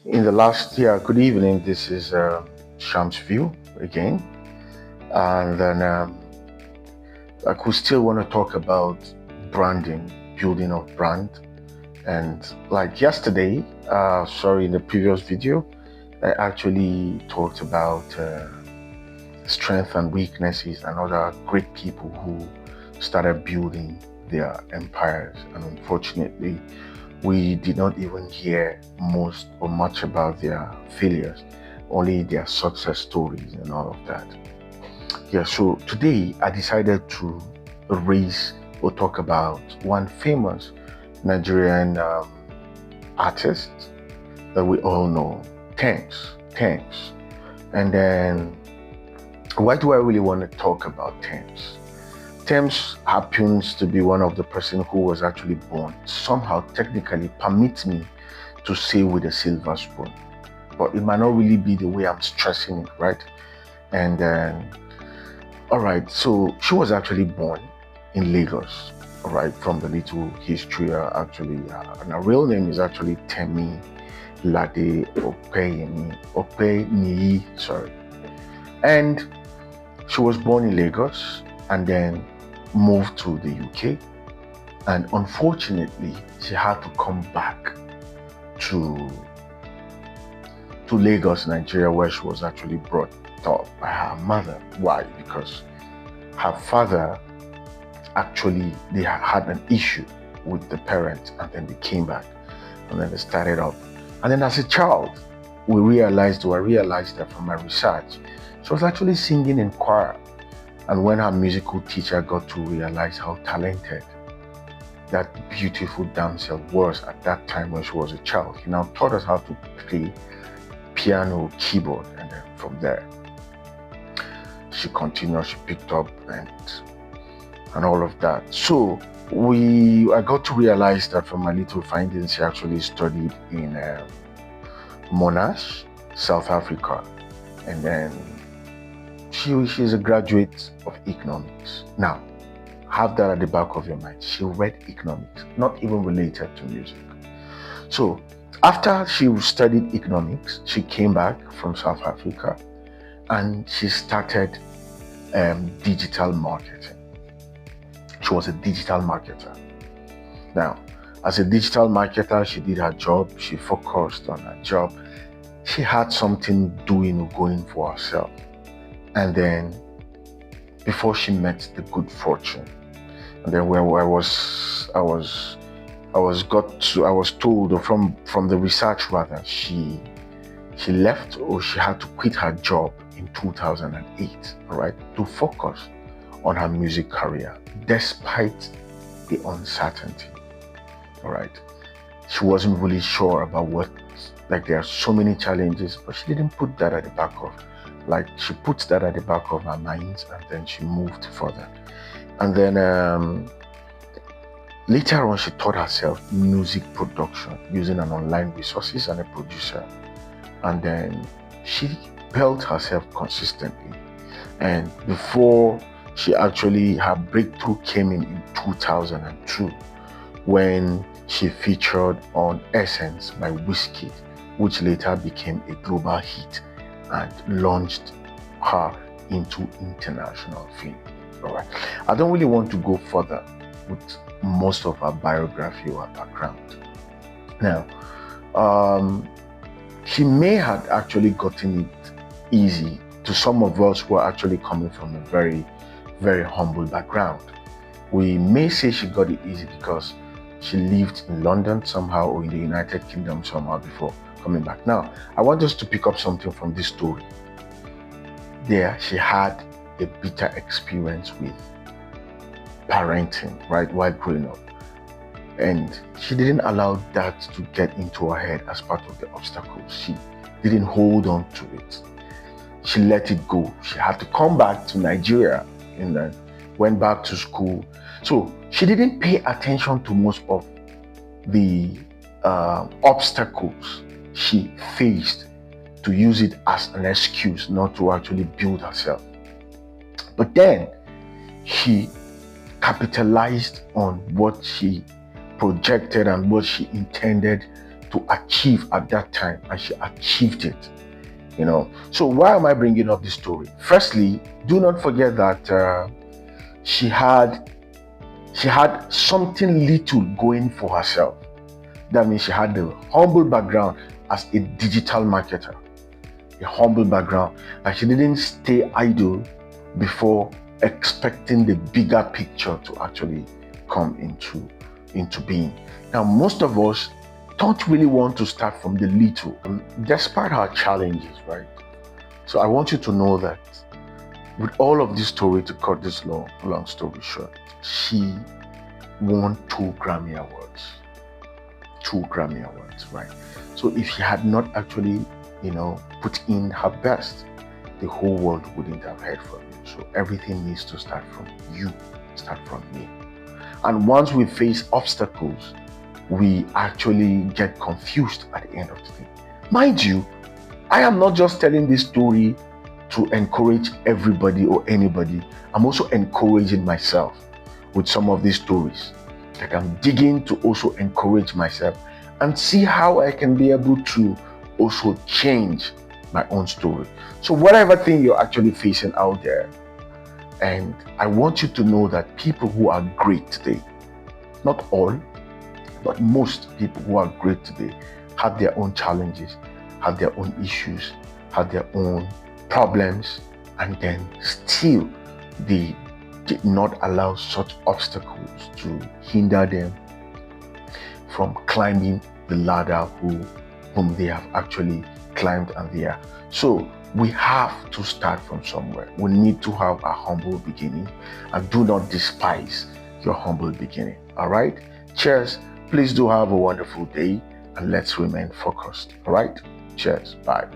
In the last year, good evening. This is Shamz-view again, and then I could still want to talk about branding, building of brand, and like yesterday, sorry, in the previous video, I actually talked about strengths and weaknesses and other great people who started building their empires, and unfortunately, we did not even hear most or much about their failures, only their success stories and all of that. Yeah, so today I decided to raise or talk about one famous Nigerian artist that we all know, Tems. And then, why do I really want to talk about Tems? Tems happens to be one of the person who was actually born, somehow technically permits me to say with a silver spoon, but it might not really be the way I'm stressing it, right? And then, all right, so she was actually born in Lagos, all right, from the little history and her real name is actually Temi Lade Opeyemi, sorry. And she was born in Lagos and then moved to the UK. And unfortunately, she had to come back to Lagos, Nigeria, where she was actually brought up by her mother. Why? Because her father actually, they had an issue with the parents, and then they came back and then they started up. And then as a child, I realized that from my research, she was actually singing in choir. And when her musical teacher got to realize how talented that beautiful damsel was at that time when she was a child, he now taught us how to play piano, keyboard, and then from there, she continued, she picked up and all of that. So I got to realize that from my little findings, she actually studied in Monash, South Africa, and then she's a graduate of economics. Now, have that at the back of your mind. She read economics, not even related to music. So after she studied economics, she came back from South Africa and she started digital marketing. She was a digital marketer. Now, as a digital marketer, she did her job. She focused on her job. She had something doing or going for herself. And then, before she met the good fortune, and then where I was told, or from the research rather, she left, or she had to quit her job in 2008, all right, to focus on her music career, despite the uncertainty, all right. She wasn't really sure about there are so many challenges, but she didn't put that at the back of, she puts that at the back of her mind, and then she moved further. And then later on, she taught herself music production using an online resources and a producer. And then she built herself consistently. And before her breakthrough came in 2002, when she featured on Essence by Wizkid, which later became a global hit and launched her into international fame. All right. I don't really want to go further with most of her biography or her background. Now, she may have actually gotten it easy to some of us who are actually coming from a very, very humble background. We may say she got it easy because she lived in London somehow, or in the United Kingdom somehow before coming back. Now, I want us to pick up something from this story. There, she had a bitter experience with parenting, right, while growing up. And she didn't allow that to get into her head as part of the obstacles. She didn't hold on to it. She let it go. She had to come back to Nigeria and then went back to school. So she didn't pay attention to most of the obstacles she faced, to use it as an excuse not to actually build herself. But then she capitalized on what she projected and what she intended to achieve at that time, and she achieved it. So why am I bringing up this story? Firstly, do not forget that she had something little going for herself. That means she had the humble background as a digital marketer, a humble background. Like, she didn't stay idle before expecting the bigger picture to actually come into being. Now, most of us don't really want to start from the little, despite her challenges, right? So I want you to know that with all of this story, to cut this long story short, she won 2 Grammy Awards. 2 Grammy Awards, right? So if she had not actually, put in her best, the whole world wouldn't have heard from you. So everything needs to start from you, start from me. And once we face obstacles, we actually get confused at the end of the day. Mind you, I am not just telling this story to encourage everybody or anybody. I'm also encouraging myself with some of these stories. Like, I'm digging to also encourage myself and see how I can be able to also change my own story. So whatever thing you're actually facing out there, and I want you to know that people who are great today, not all, but most people who are great today, have their own challenges, have their own issues, have their own problems, and then still they did not allow such obstacles to hinder them from climbing the ladder whom they have actually climbed and they are. So we have to start from somewhere. We need to have a humble beginning, and do not despise your humble beginning. All right? Cheers. Please do have a wonderful day, and let's remain focused. All right? Cheers. Bye.